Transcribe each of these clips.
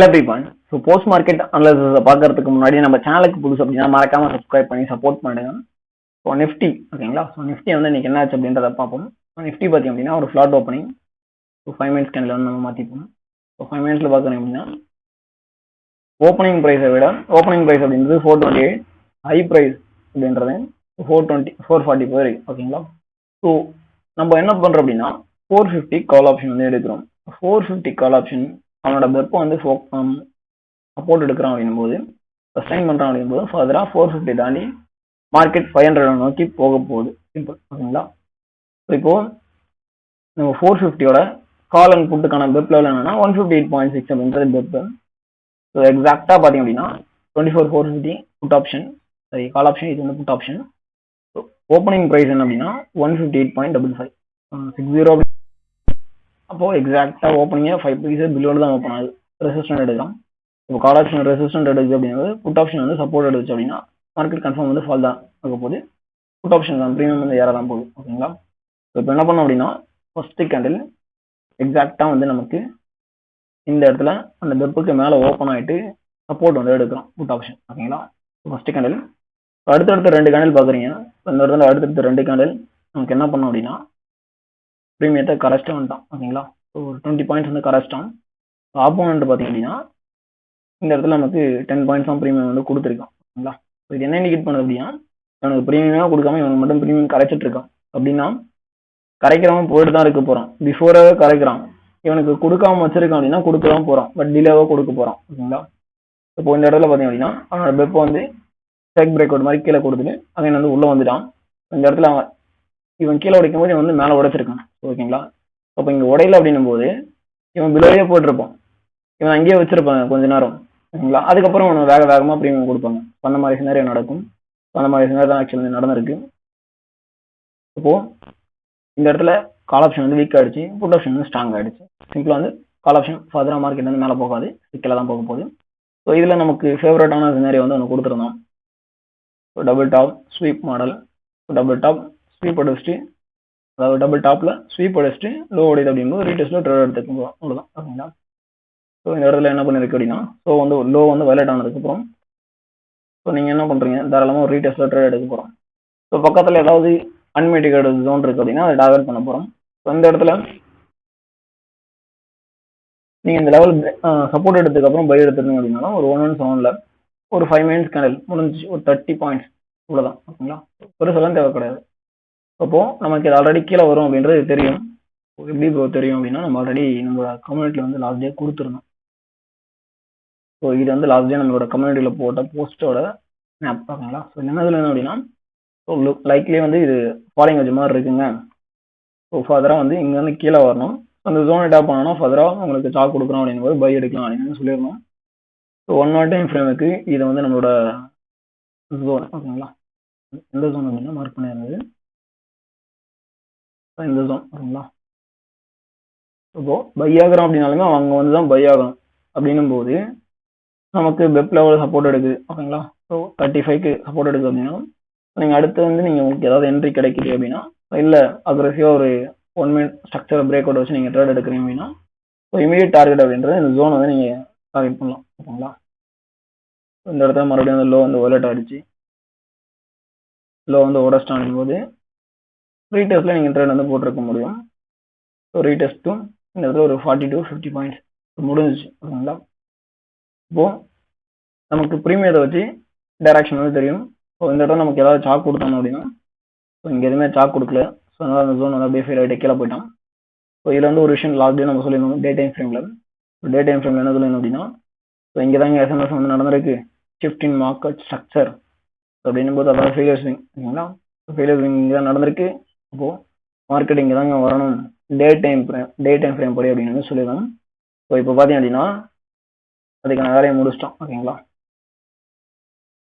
everyone. So post market analysis பார்க்கறதுக்கு முன்னாடி நம்ம சேனலுக்கு புதுசு அப்படின்னா மறக்காம சப்ஸ்கிரைப் பண்ணி சப்போர்ட் பண்ணுங்க. ஸோ நிஃப்டி ஓகேங்களா. ஸோ நிஃப்டி வந்து இன்னைக்கு என்ன ஆச்சு அப்படின்றத பார்ப்போம். நிஃப்டி பார்த்தீங்க அப்படின்னா ஒரு flat opening. So 5 minutes candle வந்து நம்ம மாற்றிப்போம். ஸோ 5 மினிட்ஸில் பார்க்குறீங்க அப்படின்னா ஓப்பனிங் ப்ரைஸை விட ஓப்பனிங் ப்ரைஸ் அப்படின்றது 428, ஹை ப்ரைஸ் அப்படின்றது 444 ஓகேங்களா. ஸோ நம்ம என்ன பண்ணுறோம் அப்படின்னா 450 கால் ஆப்ஷன் வந்து எடுக்கிறோம். 450 கால் ஆப்ஷன் அவனோட வெப்பை வந்து சப்போர்ட் எடுக்கிறான் அப்படின்னும் போது சஸ்டைன் பண்ணுறான் அப்படின்னும் போது ஃபர்தராக 450 தாண்டி மார்க்கெட் 500 நோக்கி போக போகுது. சிம்பிள் ஓகேங்களா. ஸோ இப்போ நம்ம 450யோட கால் அண்ட் புட்டுக்கான பெப் லெவல் என்னன்னா 158.6 அப்படின்றது பெப். ஸோ எக்ஸாக்டாக பார்த்தீங்க அப்படின்னா 24,450 புட் ஆப்ஷன், சரி கால் ஆப்ஷன், இது வந்து put option. So opening price என்ன அப்படின்னா 158.55 60. அப்போ எக்ஸாக்டா ஓப்பனிங்கே 5 பைசா பிலோல தான் ஓப்பன் ஆகுது. ரெசிஸ்டன்ட் எடுக்கலாம். இப்போ கால் ஆப்ஷன் ரெசிஸ்டன்ட் எடுக்குது அப்படிங்கிறது புட் ஆப்ஷன் வந்து சப்போர்ட் எடுச்சு அப்படின்னா மார்க்கெட் கன்ஃபார்ம் வந்து ஃபால் தான் ஆக போகுது. புட் ஆப்ஷன் தான் ப்ரீமியம் வந்து ஏற தான் போகுது ஓகேங்களா. இப்போ என்ன பண்ணோம் அப்படின்னா ஃபர்ஸ்ட் கேண்டில் எக்ஸாக்டா வந்து நமக்கு இந்த இடத்துல அந்த பெப்புக்கு மேலே ஓப்பன் ஆகிட்டு சப்போர்ட் வந்து எடுக்கிறோம் புட் ஆப்ஷன் ஓகேங்களா. ஃபர்ஸ்ட் கேண்டில் அடுத்தடுத்த 2 கேண்டில் பார்க்குறீங்க. இந்த இடத்துல அடுத்தடுத்த 2 கேண்டில் நமக்கு என்ன பண்ணோம் அப்படின்னா ப்ரீமியத்தை கரெக்டாக வந்துட்டான் ஓகேங்களா. ஸோ ஒரு 20 பாயிண்ட்ஸ் வந்து கரெக்டான். ஆப்போனண்ட் பார்த்தீங்க அப்படின்னா இந்த இடத்துல நமக்கு 10 பாயிண்ட்ஸ் தான் ப்ரீமியம் வந்து கொடுத்துருக்கான் ஓகேங்களா. ஸோ இது என்ன இண்டிகேட் பண்ணுது அப்படின்னா இவனுக்கு ப்ரீமியமாக கொடுக்காம இவனுக்கு மட்டும் ப்ரீமியம் கரைச்சிட்டு இருக்கான் அப்படின்னா கரைக்கிறவன் போயிட்டு தான் இருக்க போகிறான். பிஃபோராகவே கரைக்கிறான். இவனுக்கு கொடுக்காம வச்சிருக்கான் அப்படின்னா கொடுக்க தான் போகிறான், பட் டிலேவாக கொடுக்க போகிறான் ஓகேங்களா. இப்போ இந்த இடத்துல பார்த்தீங்க அப்படின்னா அவனோட பெப்பை வந்து ஸ்ட்ரைக் பிரேக் அவுட் மாதிரி கீழே கொடுத்துட்டு அவன் வந்து உள்ளே வந்துட்டான். இந்த இடத்துல அவன் இவன் கீழே உடைக்கும் போது இவன் வந்து மேலே உடைச்சிருக்கான் ஓகேங்களா. அப்போ இங்கே உடையில அப்படின்னும் போது இவன் பிலோவே போட்டிருப்பான், இவன் அங்கேயே வச்சிருப்பாங்க கொஞ்ச நேரம் ஓகேங்களா. அதுக்கப்புறம் அவன் வேகமாக ப்ரீமியம் கொடுப்பாங்க. அந்த மாதிரி சினாரியோ நடக்கும். அந்த மாதிரி சினாரியோ தான் ஆக்சுவலி நடந்திருக்கு. இப்போ இந்த இடத்துல கால் ஆப்ஷன் வந்து வீக் ஆயிடுச்சு, புட் ஆப்ஷன் வந்து ஸ்ட்ராங் ஆயிடுச்சு. சிம்பிளா வந்து கால் ஆப்ஷன் ஃபர்தரா மார்க்கெட் வந்து மேலே போகாது, கீழே தான் போக போகுது. ஸோ இதில் நமக்கு ஃபேவரட்டான சினாரியோ வந்து ஒன்று கொடுத்துருந்தோம். So double top sweep model. Double top sweep அடிச்சுட்டு, அதாவது டபுள் டாப்ல ஸ்வீப் அடிச்சுட்டு லோ ஓடிது அப்படிங்கும்போது ரீடெஸ்ட்ல ட்ரேட் எடுத்துக்க போகிறோம் அவ்வளோதான் ஓகேங்களா. ஸோ இந்த இடத்துல என்ன பண்ணிருக்கு அப்படின்னா ஸோ வந்து லோ வந்து வயலேட் ஆனதுக்கப்புறம் ஸோ நீங்கள் என்ன பண்ணுறீங்க, தாராளமாக ஒரு ரீடெஸ்ட்ல ட்ரேட் எடுக்க போகிறோம். ஸோ பக்கத்தில் ஏதாவது அன்மிட்டிகேட்டட் ஜோன் இருக்குது அப்படின்னா அதை டார்கெட் பண்ண போகிறோம். ஸோ இந்த இடத்துல நீங்கள் இந்த லெவல் சப்போர்ட் எடுத்ததுக்கப்புறம் பை எடுத்துருந்தீங்க அப்படின்னா ஒரு 117ல் ஒரு 5 மினிட்ஸ் கேண்டில் முடிஞ்சு ஒரு 30 பாயிண்ட்ஸ் இவ்வளோதான் ஓகேங்களா. பெருசெல்லாம் தேவை கிடையாது. அப்போ நமக்கு இது ஆல்ரெடி கீழே வரும் அப்படின்றது தெரியும். எப்படி ப்ரோ தெரியும் அப்படின்னா நம்ம ஆல்ரெடி நம்மளோட கம்யூனிட்டியில் வந்து லாஸ்ட் டே கொடுத்துருந்தோம். ஸோ இது வந்து லாஸ்ட் டே நம்மளோட கம்யூனிட்டியில் போட்ட போஸ்ட்டோட ஸ்னாப் ஓகேங்களா. ஸோ என்னதுல என்ன அப்படின்னா ஸோ லைக்லி வந்து இது ஃபாலோயிங் வச்ச மாதிரி இருக்குங்க. ஸோ ஃபர்தராக வந்து இங்கேருந்து கீழே வரணும். அந்த ஜோனை டேப் பண்ணோன்னா ஃபர்தராக உங்களுக்கு சாக் கொடுக்குறோம் அப்படிங்கும்போது பை எடுக்கலாம் அப்படின்னு சொல்லியிருந்தோம். ஸோ 1 நாட் டைம் ஃப்ரேமுக்கு இதை வந்து நம்மளோட ஜோன் ஓகேங்களா. எந்த ஜோன் அப்படின்னா மார்க் பண்ணியிருந்தது இந்த ஜோன் ஓகேங்களா. இப்போ பை ஆகிறோம் அப்படின்னாலுமே அவங்க வந்து தான் பை ஆகணும். அப்படின்னும் போது நமக்கு பெப் லெவலில் சப்போர்ட் எடுக்குது ஓகேங்களா. ஸோ 35க்கு சப்போர்ட் எடுக்குது அப்படின்னா நீங்கள் அடுத்து வந்து நீங்கள் உங்களுக்கு ஏதாவது என்ட்ரி கிடைக்குது அப்படின்னா இல்லை அக்ரெசிவாக ஒரு 1 மினிட் ஸ்ட்ரக்சர் பிரேக் அவுட் வச்சு நீங்கள் ட்ரேட் எடுக்கிறீங்க அப்படின்னா ஸோ இமீடியட் டார்கெட் அப்படின்றது இந்த ஜோன் வந்து நீங்கள் டார்கெட் பண்ணலாம் ஓகேங்களா. இந்த இடத்துல மறுபடியும் வந்து லோ வந்து வயலேட் ஆகிடுச்சு, லோ வந்து உடச்சிட்டான் போது ரீடெஸ்ட்டில் நீங்கள் ட்ரேட் வந்து போட்டிருக்க முடியும். ஸோ ரீடெஸ்ட்டும் இந்த இடத்துல ஒரு 40 to 50 பாயிண்ட்ஸ் முடிஞ்சிச்சு ஓகேங்களா. இப்போது நமக்கு ப்ரீமியத்தை வச்சு டைரக்ஷன் வந்து தெரியும். ஸோ இந்த இடத்துல நமக்கு ஏதாவது சாக் கொடுத்தோம் அப்படின்னா ஸோ இங்கே எதுவுமே சாக் கொடுக்கல. ஸோ அதனால் அந்த ஜோன் வந்து அப்படியே ஃபெயில் ஆகிட்டு கீழே போயிட்டான். ஸோ இதில் வந்து ஒரு விஷயம் லாஸ்ட் டே நம்ம சொல்லியிருந்தோம் டே டைம் ஃப்ரேமில். டே டைம் ஃப்ரேமில் என்ன சொல்லியிருந்தோம் அப்படின்னா ஸோ இங்கே தான் எஸ்எம்எஸ் வந்து நடந்திருக்கு, ஷிஃப்ட் இன் மார்க்கெட் ஸ்ட்ரக்சர் அப்படின்னும் போது அதாவது ஃபெயிலியர் ஸ்விங் ஓகேங்களா. ஃபெயிலியர் ஸ்விங் இங்கே தான் நடந்திருக்கு. அப்போது மார்க்கெட் இங்கே தாங்க வரணும் டே டைம் ஃப்ரேம் படி அப்படின்னு சொல்லியிருந்தோம். ஸோ இப்போ பார்த்தீங்க அப்படின்னா அதுக்கான வேலையை முடிச்சிட்டோம் ஓகேங்களா.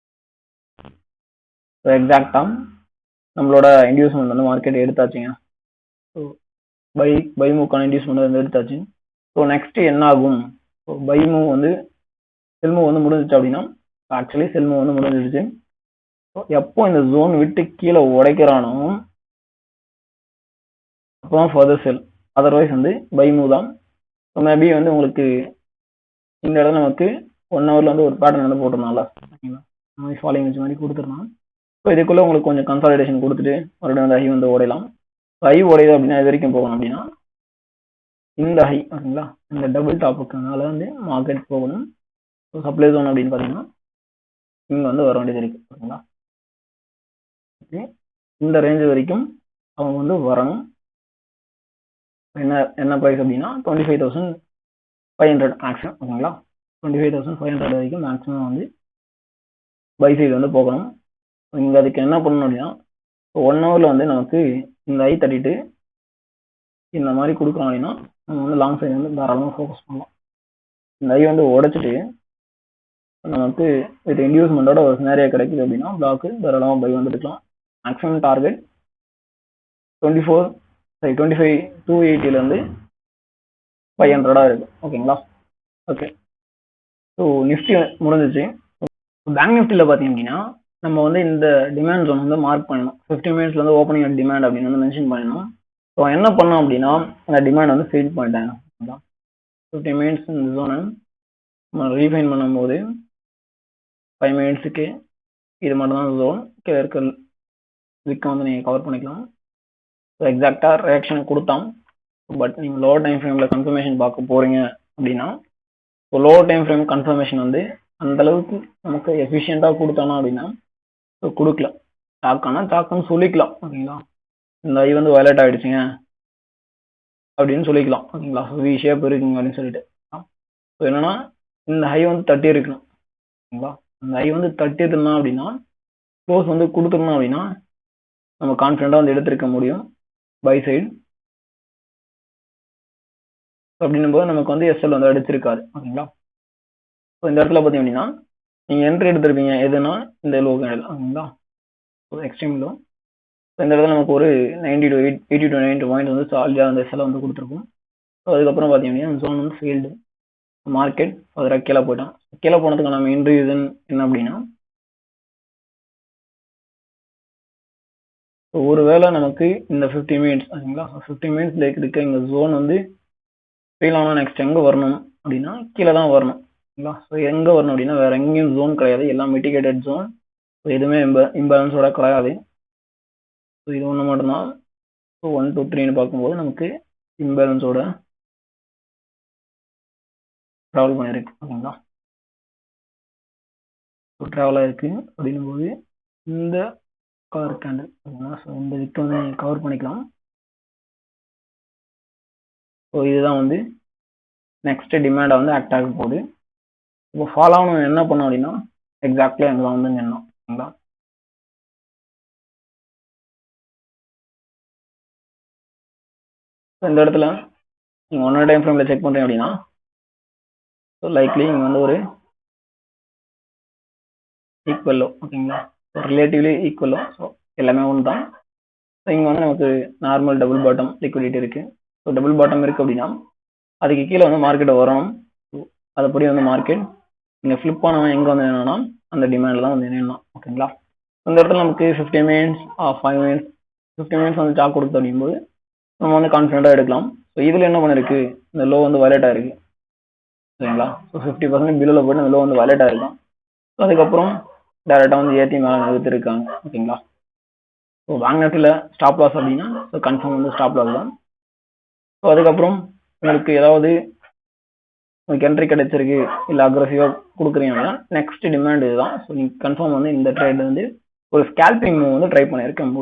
ஸோ எக்ஸாக்டாக நம்மளோட இன்டியூஸ்மெண்ட் வந்து மார்க்கெட் எடுத்தாச்சுங்க. ஸோ பை மூவ்க்கான இன்டியூஸ்மெண்ட் வந்து எடுத்தாச்சு. ஸோ நெக்ஸ்ட்டு என்ன ஆகும், ஸோ பை மூவ் வந்து செல் மூவ் வந்து முடிஞ்சிச்சு அப்படின்னா ஆக்சுவலி செல் மூவ் வந்து முடிஞ்சிடுச்சு. ஸோ எப்போ இந்த ஜோன் விட்டு கீழே உடைக்கிறானோ அப்போ தான் ஃபர்தர் செல், அதர்வைஸ் வந்து பை மூவ் தான். ஸோ மேபி வந்து உங்களுக்கு இந்த இடத்துல நமக்கு 1 ஹவர்ல வந்து ஒரு பேட்டர்ன் வந்து போட்டிருந்தாங்கல்ல, ஓகேங்களா, ஃபாலோயிங் வச்ச மாதிரி கொடுத்துருந்தோம். ஸோ இதுக்குள்ள உங்களுக்கு கொஞ்சம் கன்சாலிடேஷன் கொடுத்துட்டு மறுபடியும் வந்து ஹை வந்து உடையலாம். ஹை உடையுது அப்படின்னா இது வரைக்கும் போகணும் அப்படின்னா இந்த ஹை, ஓகேங்களா, இந்த டபுள் டாப்புக்கு அதனால வந்து மார்க்கெட் போகணும். ஸோ சப்ளை ஜோன் அப்படின்னு பார்த்தீங்கன்னா இங்கே வந்து வர வேண்டியது இருக்கு, ஓகேங்களா. ஓகே, இந்த ரேஞ்ச் வரைக்கும் அவங்க வந்து வரணும். என்ன ப்ரைஸ் அப்படின்னா 25,500 மேக்ஸிமம், ஓகேங்களா. 25,500 வரைக்கும் மேக்ஸிமம் வந்து பை சைடு வந்து போகணும். இங்கே அதுக்கு என்ன பண்ணணும் அப்படின்னா 1 ஹவர்ல வந்து நமக்கு இந்த ஐ தட்டிட்டு இந்த மாதிரி கொடுக்குறோம் அப்படின்னா நம்ம வந்து லாங் சைடு வந்து தாராளமாக ஃபோக்கஸ் பண்ணலாம். இந்த ஐ வந்து உடைச்சிட்டு நமக்கு வித் இன்டியூஸ்மெண்டோட ஒரு சினாரியா கிடைக்குது அப்படின்னா பிளாக்கு தாராளமாக பை வந்து எடுக்கலாம். மேக்ஸிமம் டார்கெட் 25,280 500 இருக்கு, ஓகேங்களா. ஓகே, ஸோ நிஃப்டி முடிஞ்சிச்சு. பேங்க் நிஃப்டியில் பார்த்தீங்க அப்படின்னா நம்ம வந்து இந்த டிமாண்ட் ஜோன் வந்து மார்க் பண்ணணும். 15 மினிட்ஸ்ல வந்து ஓப்பனிங் அட் டிமாண்ட் அப்படின்னு வந்து மென்ஷன் பண்ணணும். ஸோ என்ன பண்ணோம் அப்படின்னா அந்த டிமாண்ட் வந்து ஃபீல் பண்ணிட்டாங்க. 15 மினிட்ஸ் இந்த ஜோனை நம்ம ரீஃபைன் பண்ணும்போது 5 மினிட்ஸுக்கு இது மட்டும் தான் ஜோன், கீழே இருக்க விற்க வந்து நீங்கள் கவர் பண்ணிக்கலாம். ஸோ எக்ஸாக்டாக ரியாக்ஷன் கொடுத்தோம். பட் நீங்கள் லோவர் டைம் ஃப்ரேமில் கன்ஃபர்மேஷன் பார்க்க போகிறீங்க அப்படின்னா so lower time frame confirmation வந்து அந்த அளவுக்கு நமக்கு எஃபிஷியண்டாக கொடுத்தானா அப்படின்னா ஸோ கொடுக்கல. சாக்குன்னு சொல்லிக்கலாம், ஓகேங்களா. இந்த ஐ வந்து வயலேட் ஆகிடுச்சுங்க அப்படின்னு சொல்லிக்கலாம், ஓகேங்களா. ஸோ வி ஷேப் இருக்குங்க அப்படின்னு சொல்லிட்டு. ஸோ என்னன்னா இந்த ஹை வந்து தட்டி இருக்கணும், ஓகேங்களா. இந்த ஹை வந்து தட்டி இருந்தா அப்படின்னா க்ளோஸ் வந்து கொடுத்துருந்தோம் அப்படின்னா நம்ம கான்ஃபிடென்ட்டாக வந்து எடுத்திருக்க முடியும் பை சைடு. அப்படின்னும் போது நமக்கு வந்து எஸ்எல் வந்து அடிச்சிருக்காரு, ஓகேங்களா. ஸோ இந்த இடத்துல பார்த்தீங்க அப்படின்னா நீங்கள் என்ட்ரி எடுத்திருப்பீங்க எதுனா இந்த லோ கேண்டில், ஓகேங்களா. So extreme low. ஸோ இந்த இடத்துல நமக்கு ஒரு 80 to 90 பாயிண்ட் வந்து சாலியாக அந்த எஸ்எல் வந்து கொடுத்துருக்கும். ஸோ அதுக்கப்புறம் பார்த்தீங்க அப்படின்னா ஜோன் வந்து ஃபீல்டு மார்க்கெட் அதில் கீழே போயிட்டான். கீழே போனதுக்கான மெயின் ரீசன் என்ன அப்படின்னா ஒருவேளை நமக்கு இந்த 15 மினிட்ஸ், ஓகேங்களா, 15 மினிட்ஸ்ல இருக்க இந்த ஜோன் வந்து ஃபெயில் ஆனால் நெக்ஸ்ட் எங்கே வரணும் அப்படின்னா கீழே தான் வரணும், ஓகேங்களா. ஸோ எங்கே வரணும் அப்படின்னா வேற எங்கேயும் ஜோன் கிடையாது, எல்லாம் மிட்டிகேட்டட் ஜோன். ஸோ எதுவுமே இம்பேலன்ஸோட கிடையாது. ஸோ இது ஒன்று மட்டும்தான். ஸோ 1 2 3ன்னு பார்க்கும்போது நமக்கு இம்பேலன்ஸோட ட்ராவல் பண்ணியிருக்கு, ஓகேங்களா. ஸோ ட்ராவல் ஆயிருக்கு அப்படின்னும் போது இந்த கவர் கேண்டில், ஓகேங்களா. ஸோ இந்த விக் வந்து நீங்கள் கவர் பண்ணிக்கலாம். ஸோ இதுதான் வந்து நெக்ஸ்ட் டிமாண்டை வந்து ஆக்ட் ஆக போகுது. இப்போ ஃபாலோ ஆகணும் என்ன பண்ணோம் அப்படின்னா எக்ஸாக்ட்லி அங்கே வந்து நின்னோம், ஓகேங்களா. இந்த இடத்துல நீங்கள் 1 டைம் ஃப்ரேமில் செக் பண்ணுறீங்க அப்படின்னா ஸோ லைக்லி இங்கே வந்து ஒரு ஈக்குவலோ, ஓகேங்களா. ரிலேட்டிவ்லி ஈக்குவலோ. ஸோ எல்லாமே ஒன்று தான். ஸோ இங்கே வந்து நமக்கு நார்மல் டபுள் பாட்டம் லிக்விடிட்டி இருக்குது. ஸோ டபுள் பாட்டம் இருக்குது அப்படின்னா அதுக்கு கீழே வந்து மார்க்கெட்டை வரணும். ஸோ அதுபடி வந்து மார்க்கெட் இங்கே ஃப்ளிப் ஆனவன் எங்கே வந்து என்னன்னா அந்த டிமாண்டில் தான் வந்து என்னன்னா, ஓகேங்களா. இந்த இடத்துல நமக்கு 15 மினிட்ஸ் 5 மினிட்ஸ் 15 மினிட்ஸ் வந்து சாக் கொடுத்து அப்படிங்கும்போது நம்ம வந்து கான்ஃபிடென்ட்டாக எடுக்கலாம். ஸோ இதில் என்ன பண்ணிருக்கு இந்த லோ வந்து வயலேட் ஆயிருக்கு, சரிங்களா. ஸோ 50% பிலோவில் போய்ட்டு அந்த லோ வந்து வயலேட் ஆயிருக்கும். ஸோ அதுக்கப்புறம் டேரெக்டாக வந்து ஏற்றி மேலே நிறுத்திருக்காங்க, ஓகேங்களா. ஸோ பேங்க் நிஃப்டியில் ஸ்டாப் லாஸ் அப்படின்னா ஸோ கன்ஃபார்ம் வந்து ஸ்டாப் லாஸ் தான். ஸோ அதுக்கப்புறம் உங்களுக்கு ஏதாவது உங்களுக்கு என்ட்ரி கிடைச்சிருக்கு இல்லை அக்ரெசிவாக கொடுக்குறீங்க அப்படின்னா நெக்ஸ்ட் டிமாண்ட் இதுதான். ஸோ நீங்கள் கன்ஃபார்ம் வந்து இந்த ட்ரேட் வந்து ஒரு ஸ்கேல்பிங் மூவ் வந்து ட்ரை பண்ணியிருக்க முடியும்.